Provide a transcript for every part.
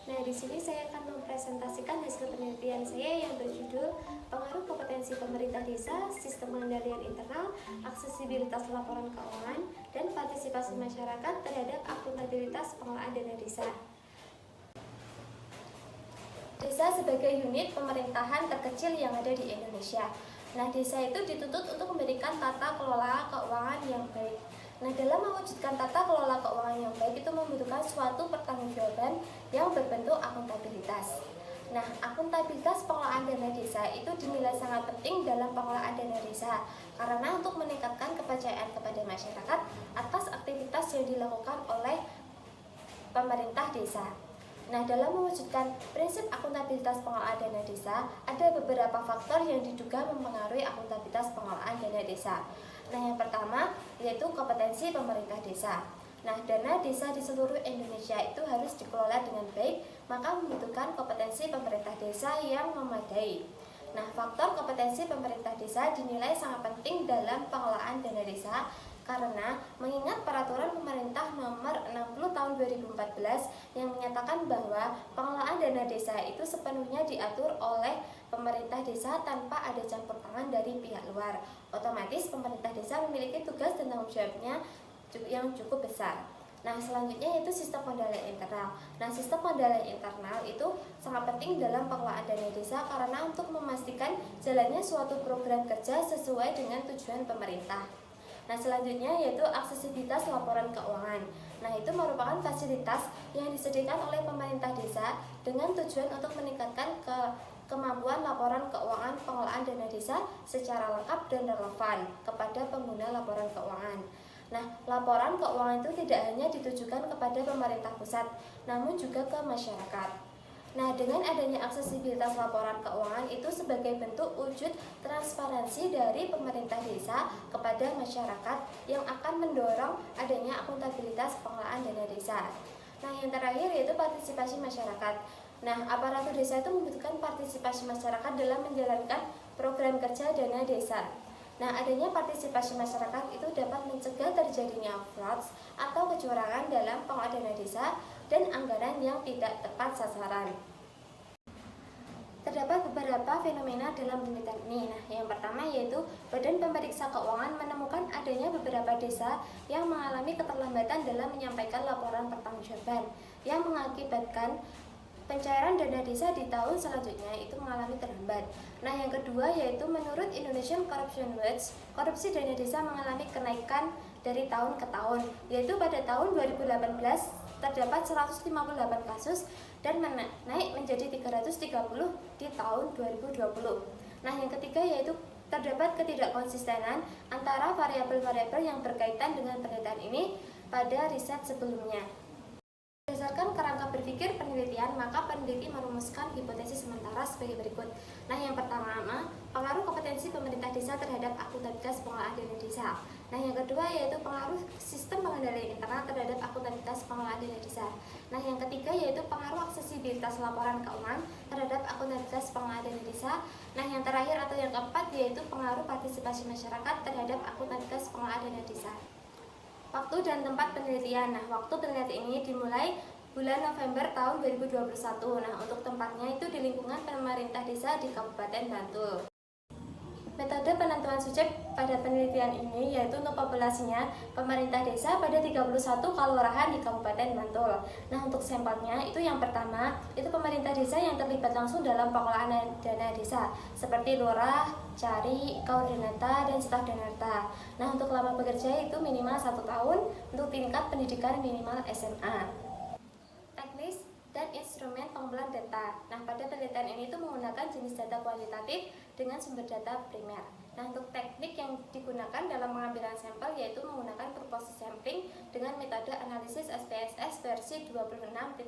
Nah, di sini saya akan mempresentasikan hasil penelitian saya yang berjudul Pengaruh Kompetensi Pemerintah Desa, Sistem Pengendalian Internal, Aksesibilitas Laporan Keuangan, dan Partisipasi Masyarakat terhadap Akuntabilitas Pengelolaan Dana Desa. Desa sebagai unit pemerintahan terkecil yang ada di Indonesia. Nah, desa itu dituntut untuk memberikan tata kelola keuangan yang baik. Nah, dalam mewujudkan tata kelola keuangan yang baik itu membutuhkan suatu pertanggungjawaban yang berbentuk akuntabilitas. Nah, akuntabilitas pengelolaan dana desa itu dinilai sangat penting dalam pengelolaan dana desa karena untuk meningkatkan kepercayaan kepada masyarakat atas aktivitas yang dilakukan oleh pemerintah desa. Nah, dalam mewujudkan prinsip akuntabilitas pengelolaan dana desa, ada beberapa faktor yang diduga mempengaruhi akuntabilitas pengelolaan dana desa. Nah, yang pertama yaitu kompetensi pemerintah desa. Nah, dana desa di seluruh Indonesia itu harus dikelola dengan baik, maka membutuhkan kompetensi pemerintah desa yang memadai. Nah, faktor kompetensi pemerintah desa dinilai sangat penting dalam pengelolaan dana desa karena mengingat peraturan pemerintah nomor 60 tahun 2014 yang menyatakan bahwa pengelolaan dana desa itu sepenuhnya diatur oleh pemerintah desa tanpa ada campur tangan dari pihak luar. Otomatis pemerintah desa memiliki tugas dan tanggung jawabnya yang cukup besar. Nah, selanjutnya yaitu sistem pengendalian internal. Nah, sistem pengendalian internal itu sangat penting dalam pengelolaan dana desa karena untuk memastikan jalannya suatu program kerja sesuai dengan tujuan pemerintah. Nah, selanjutnya yaitu aksesibilitas laporan keuangan. Nah, itu merupakan fasilitas yang disediakan oleh pemerintah desa dengan tujuan untuk meningkatkan kemampuan laporan keuangan pengelolaan dana desa secara lengkap dan relevan kepada pengguna laporan keuangan. Nah, laporan keuangan itu tidak hanya ditujukan kepada pemerintah pusat, namun juga ke masyarakat. Nah, dengan adanya aksesibilitas laporan keuangan itu sebagai bentuk wujud transparansi dari pemerintah desa kepada masyarakat yang akan mendorong adanya akuntabilitas pengelolaan dana desa. Nah, yang terakhir yaitu partisipasi masyarakat. Nah, aparatur desa itu membutuhkan partisipasi masyarakat dalam menjalankan program kerja dana desa. Nah, adanya partisipasi masyarakat itu dapat mencegah terjadinya frauds atau kecurangan dalam pengelolaan dana desa dan anggaran yang tidak tepat sasaran. Terdapat beberapa fenomena dalam penelitian ini. Nah, yang pertama yaitu Badan Pemeriksa Keuangan menemukan adanya beberapa desa yang mengalami keterlambatan dalam menyampaikan laporan pertanggungjawaban yang mengakibatkan pencairan dana desa di tahun selanjutnya itu mengalami terhambat. Nah, yang kedua yaitu menurut Indonesian Corruption Watch, korupsi dana desa mengalami kenaikan dari tahun ke tahun, yaitu pada tahun 2018 terdapat 158 kasus dan naik menjadi 330 di tahun 2020. Nah, yang ketiga yaitu terdapat ketidakkonsistenan antara variabel-variabel yang berkaitan dengan penelitian ini pada riset sebelumnya. Berdasarkan kerangka berpikir penelitian, maka peneliti merumuskan hipotesis sementara sebagai berikut. Nah, yang pertama, pengaruh kompetensi pemerintah desa terhadap akuntabilitas pengelolaan dana desa. Nah, yang kedua yaitu pengaruh sistem pengendalian internal terhadap akuntabilitas pengelolaan dana desa. Nah, yang ketiga yaitu pengaruh aksesibilitas laporan keuangan terhadap akuntabilitas pengelolaan dana desa. Nah, yang terakhir atau yang keempat yaitu pengaruh partisipasi masyarakat terhadap akuntabilitas pengelolaan dana desa. Waktu dan tempat penelitian. Nah, waktu penelitian ini dimulai bulan November tahun 2021. Nah, untuk tempatnya itu di lingkungan pemerintah desa di Kabupaten Bantul. Metode penentuan subjek pada penelitian ini yaitu untuk populasinya pemerintah desa pada 31 kelurahan di Kabupaten Bantul. Nah, untuk sampelnya itu yang pertama itu pemerintah desa yang terlibat langsung dalam pengelolaan dana desa seperti lurah, cari, koordinata, dan staf danarta. Nah, untuk lama bekerja itu minimal 1 tahun, untuk tingkat pendidikan minimal SMA. Teknis dan instrumen pengumpulan data. Nah, pada penelitian ini itu menggunakan jenis data kualitatif dengan sumber data primer. Nah, untuk teknik yang digunakan dalam pengambilan sampel yaitu menggunakan purpose sampling dengan metode analisis SPSS versi 26.0.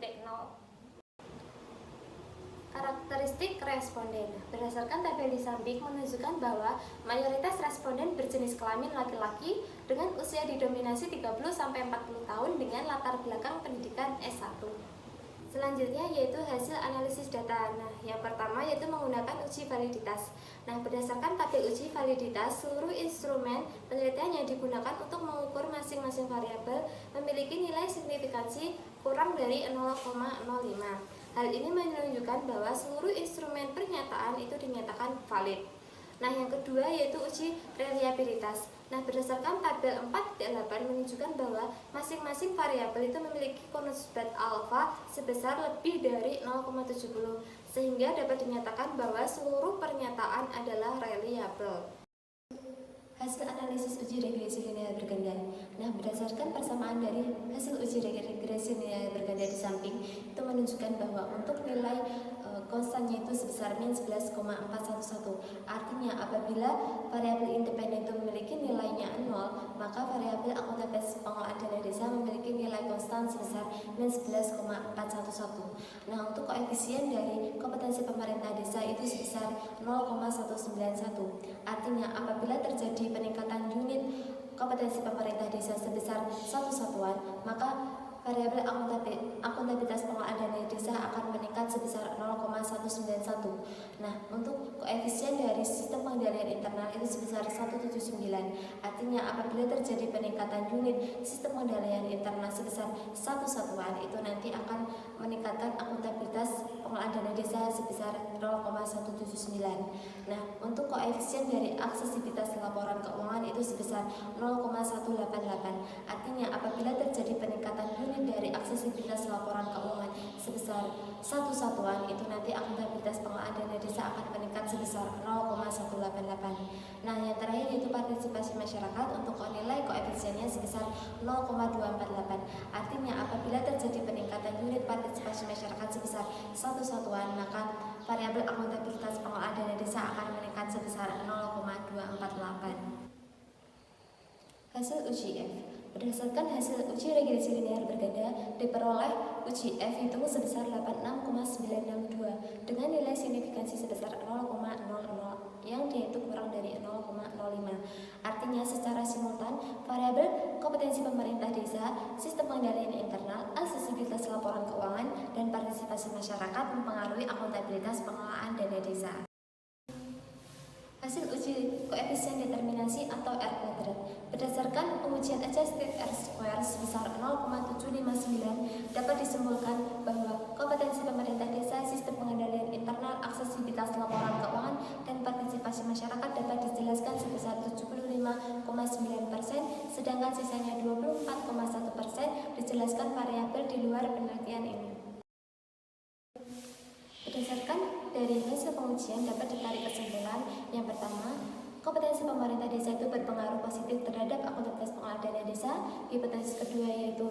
Karakteristik responden. Berdasarkan tabel di samping menunjukkan bahwa mayoritas responden berjenis kelamin laki-laki dengan usia didominasi 30-40 tahun dengan latar belakang pendidikan S1. Selanjutnya yaitu hasil analisis data. Nah, yang pertama yaitu menggunakan uji validitas. Nah, berdasarkan tabel uji validitas, seluruh instrumen penelitian yang digunakan untuk mengukur masing-masing variabel memiliki nilai signifikansi kurang dari 0,05. Hal ini menunjukkan bahwa seluruh instrumen pernyataan itu dinyatakan valid. Nah, yang kedua yaitu uji reliabilitas. Nah, berdasarkan tabel 4.8 menunjukkan bahwa masing-masing variabel itu memiliki koefisien alfa sebesar lebih dari 0,70 sehingga dapat dinyatakan bahwa seluruh pernyataan adalah reliable. Hasil analisis uji regresi linear berganda. Nah, berdasarkan persamaan dari hasil uji regresi linear berganda di samping itu menunjukkan bahwa untuk nilai konstannya itu sebesar min 11,411. Artinya apabila variabel independen itu memiliki nilainya 0, maka variabel akuntabilitas pengelolaan dana desa memiliki nilai konstan sebesar min 11,411. Nah, untuk koefisien dari kompetensi pemerintah desa itu sebesar 0,191. Artinya apabila terjadi peningkatan unit kompetensi pemerintah desa sebesar 1 satuan, maka variabel akuntabilitas pengelolaan dana desa akan meningkat sebesar 0,191. Nah, untuk koefisien dari sistem pengendalian internal itu sebesar 179. Artinya apabila terjadi peningkatan unit sistem pengendalian internal sebesar 1 satuan, itu nanti akan meningkatkan akuntabilitas pengelolaan dana desa sebesar 0,179. Nah, untuk koefisien dari aksesibilitas laporan keuangan itu sebesar 0,188. Artinya apabila terjadi peningkatan unit dari aksesibilitas laporan keuangan sebesar 1 satuan, itu nanti akuntabilitas pengelolaan dana desa akan meningkat sebesar 0,188. Nah, yang terakhir yaitu partisipasi masyarakat. Untuk nilai koefisiennya sebesar 0,248. Artinya apabila terjadi peningkatan unit partisipasi masyarakat sebesar 1 satuan, maka variabel akuntabilitas pengelolaan dana desa akan meningkat sebesar 0,248. Hasil uji F. Berdasarkan hasil uji regresi linear berganda, diperoleh uji F itu sebesar 86,962 dengan nilai signifikansi sebesar 0,00 yang yaitu kurang dari 0,05. Artinya secara simultan, variabel kompetensi pemerintah desa, sistem pengendalian internal, aksesibilitas laporan keuangan, dan partisipasi masyarakat mempengaruhi akuntabilitas pengelolaan dana desa. Hasil uji koefisien determinasi atau R kuadrat. Berdasarkan pengujian adjusted R square sebesar 0,759 dapat disimpulkan bahwa kompetensi pemerintah desa, sistem pengendalian internal, aksesibilitas laporan keuangan, dan partisipasi masyarakat dapat dijelaskan sebesar 75,9%, sedangkan sisanya 24,1% dijelaskan variabel di luar penelitian ini. Berdasarkan dari hasil pengujian dapat ditarik kesimpulan yang pertama, kompetensi pemerintah desa itu berpengaruh positif terhadap akuntabilitas pengelolaan dana desa. Hipotesis kedua yaitu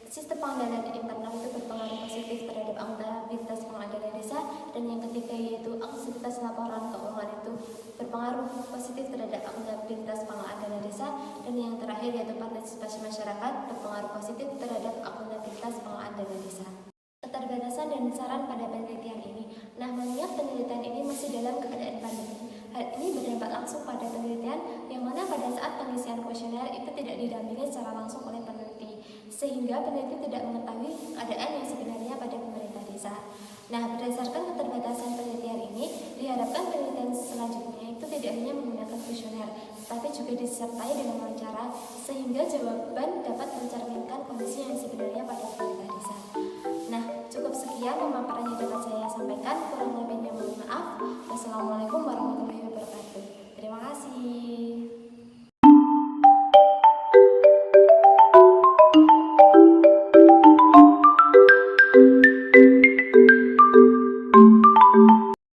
sistem pengendalian internal itu berpengaruh positif terhadap akuntabilitas pengelolaan dana desa, dan yang ketiga yaitu aksesibilitas laporan keuangan itu berpengaruh positif terhadap akuntabilitas pengelolaan dana desa, dan yang terakhir yaitu partisipasi masyarakat berpengaruh positif terhadap akuntabilitas pengelolaan dana desa. Keterbatasan dan saran pada penelitian ini. Nah, mengingat penelitian ini masih dalam keadaan pandemi, hal ini berdampak langsung pada penelitian yang mana pada saat pengisian kuesioner itu tidak didampingi secara langsung oleh peneliti, sehingga peneliti tidak mengetahui keadaan yang sebenarnya pada pemerintah desa. Nah, berdasarkan keterbatasan penelitian ini, diharapkan penelitian selanjutnya itu tidak hanya menggunakan kuesioner, tapi juga disertai dengan wawancara, sehingga jawaban dapat mencerminkan kondisi yang sebenarnya pada pemerintah desa. Nah, cukup sekian pemaparan yang dapat saya sampaikan. Kurang lebihnya mohon maaf. Wassalamualaikum warahmatullahi wabarakatuh. Terima kasih.